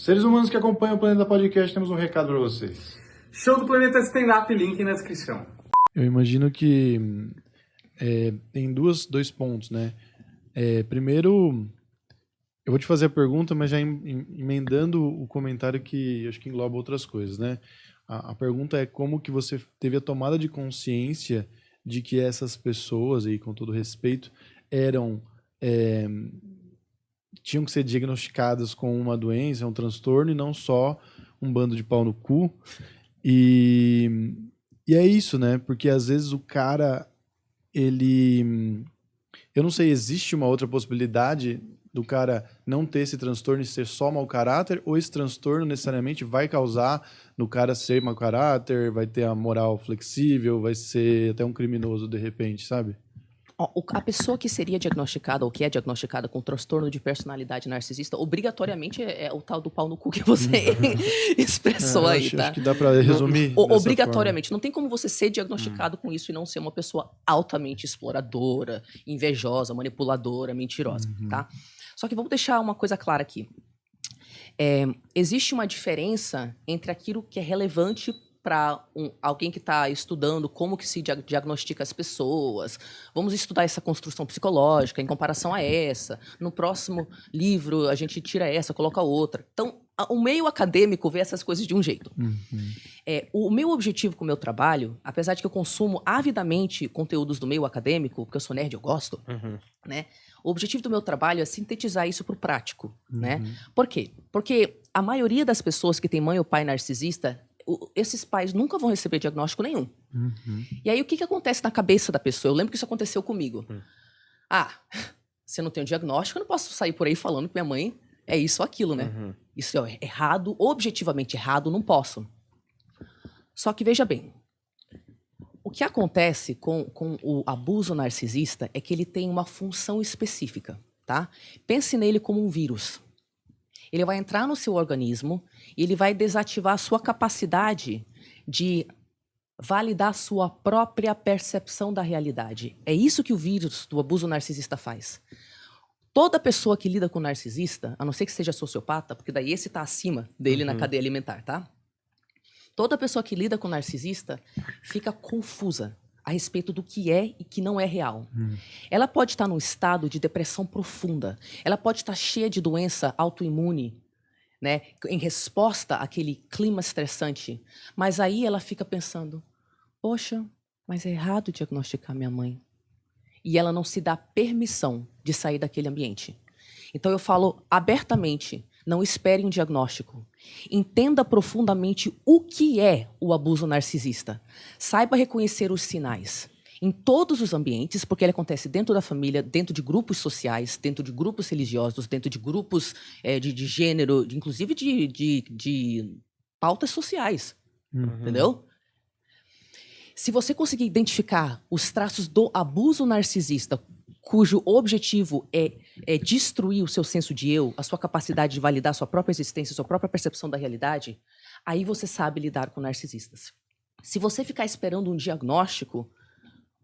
Seres humanos que acompanham o Planeta Podcast, temos um recado para vocês. Show do Planeta Stand-Up, link na descrição. Eu imagino que tem dois pontos, né? Primeiro, eu vou te fazer a pergunta, mas já emendando o comentário que acho que engloba outras coisas, né? A pergunta é como que você teve a tomada de consciência de que essas pessoas, e com todo respeito, tinham que ser diagnosticadas com uma doença, um transtorno, e não só um bando de pau no cu. E é isso, né? Porque às vezes o cara, eu não sei, existe uma outra possibilidade do cara não ter esse transtorno e ser só mau caráter, ou esse transtorno necessariamente vai causar no cara ser mau caráter, vai ter a moral flexível, vai ser até um criminoso de repente, sabe? A pessoa que seria diagnosticada ou que é diagnosticada com transtorno de personalidade narcisista, obrigatoriamente é o tal do pau no cu que você expressou aí, tá? Acho que dá pra resumir. Obrigatoriamente. Forma. Não tem como você ser diagnosticado com isso e não ser uma pessoa altamente exploradora, invejosa, manipuladora, mentirosa, tá? Só que vamos deixar uma coisa clara aqui. Existe uma diferença entre aquilo que é relevante para alguém que está estudando como que se diagnostica as pessoas. Vamos estudar essa construção psicológica em comparação a essa. No próximo livro, a gente tira essa, coloca outra. Então, o meio acadêmico vê essas coisas de um jeito. O meu objetivo com o meu trabalho, apesar de que eu consumo avidamente conteúdos do meio acadêmico, porque eu sou nerd, eu gosto, né? O objetivo do meu trabalho é sintetizar isso para o prático, né? Por quê? Porque a maioria das pessoas que tem mãe ou pai narcisista, esses pais nunca vão receber diagnóstico nenhum. E aí, o que acontece na cabeça da pessoa? Eu lembro que isso aconteceu comigo. Se eu não tenho diagnóstico, eu não posso sair por aí falando que minha mãe é isso ou aquilo, né? Isso é errado, objetivamente errado, não posso. Só que, veja bem, o que acontece com o abuso narcisista é que ele tem uma função específica, tá? Pense nele como um vírus. Ele vai entrar no seu organismo e ele vai desativar a sua capacidade de validar a sua própria percepção da realidade. É isso que o vírus do abuso narcisista faz. Toda pessoa que lida com narcisista, a não ser que seja sociopata, porque daí esse está acima dele na cadeia alimentar, tá? Toda pessoa que lida com narcisista fica confusa a respeito do que é e que não é real. Ela pode estar num estado de depressão profunda. Ela pode estar cheia de doença autoimune, né, em resposta àquele clima estressante. Mas aí ela fica pensando, poxa, mas é errado diagnosticar minha mãe. E ela não se dá permissão de sair daquele ambiente. Então eu falo abertamente, não espere um diagnóstico. Entenda profundamente o que é o abuso narcisista. Saiba reconhecer os sinais. Em todos os ambientes, porque ele acontece dentro da família, dentro de grupos sociais, dentro de grupos religiosos, dentro de grupos de gênero, inclusive de pautas sociais. Entendeu? Se você conseguir identificar os traços do abuso narcisista, cujo objetivo é destruir o seu senso de eu, a sua capacidade de validar a sua própria existência, a sua própria percepção da realidade, aí você sabe lidar com narcisistas. Se você ficar esperando um diagnóstico,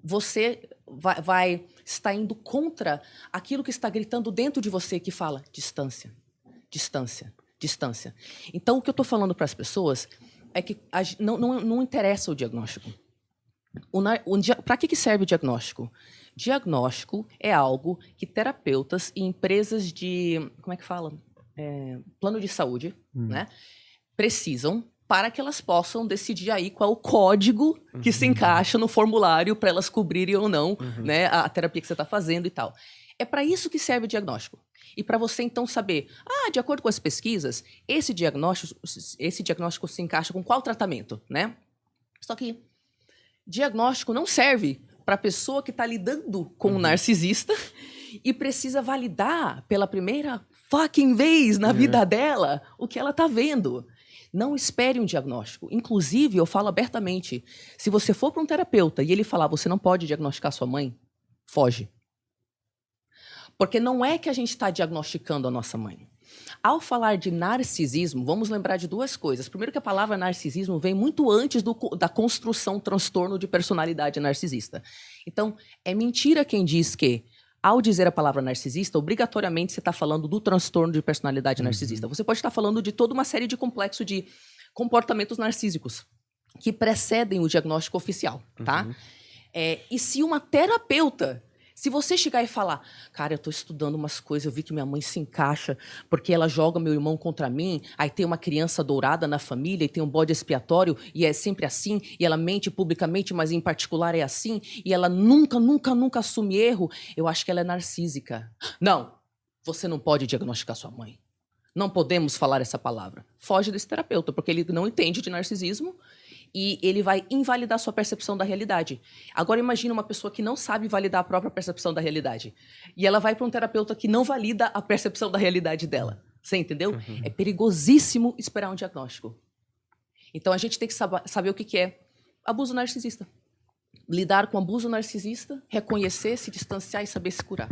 você vai estar indo contra aquilo que está gritando dentro de você, que fala distância, distância, distância. Então, o que eu estou falando para as pessoas é que não interessa o diagnóstico. Para que serve o diagnóstico? Diagnóstico é algo que terapeutas e empresas de, como é que fala? Plano de saúde, né? Precisam para que elas possam decidir aí qual o código que se encaixa no formulário para elas cobrirem ou não, né, a terapia que você está fazendo e tal. É para isso que serve o diagnóstico. E para você, então, saber, de acordo com as pesquisas, esse diagnóstico se encaixa com qual tratamento, né? Só que diagnóstico não serve para a pessoa que está lidando com um narcisista e precisa validar pela primeira fucking vez na vida dela o que ela está vendo. Não espere um diagnóstico. Inclusive, eu falo abertamente, se você for para um terapeuta e ele falar, você não pode diagnosticar sua mãe, foge. Porque não é que a gente está diagnosticando a nossa mãe. Ao falar de narcisismo, vamos lembrar de duas coisas. Primeiro que a palavra narcisismo vem muito antes da construção transtorno de personalidade narcisista. Então, é mentira quem diz que ao dizer a palavra narcisista, obrigatoriamente você está falando do transtorno de personalidade narcisista. Você pode estar falando de toda uma série de complexo de comportamentos narcísicos que precedem o diagnóstico oficial, tá? E se uma terapeuta, se você chegar e falar, cara, eu tô estudando umas coisas, eu vi que minha mãe se encaixa porque ela joga meu irmão contra mim, aí tem uma criança dourada na família e tem um bode expiatório e é sempre assim, e ela mente publicamente, mas em particular é assim, e ela nunca, nunca, nunca assume erro, eu acho que ela é narcísica. Não, você não pode diagnosticar sua mãe. Não podemos falar essa palavra. Foge desse terapeuta, porque ele não entende de narcisismo e ele vai invalidar sua percepção da realidade. Agora imagine uma pessoa que não sabe validar a própria percepção da realidade. E ela vai para um terapeuta que não valida a percepção da realidade dela. Você entendeu? É perigosíssimo esperar um diagnóstico. Então a gente tem que saber o que é abuso narcisista. Lidar com abuso narcisista, reconhecer, se distanciar e saber se curar.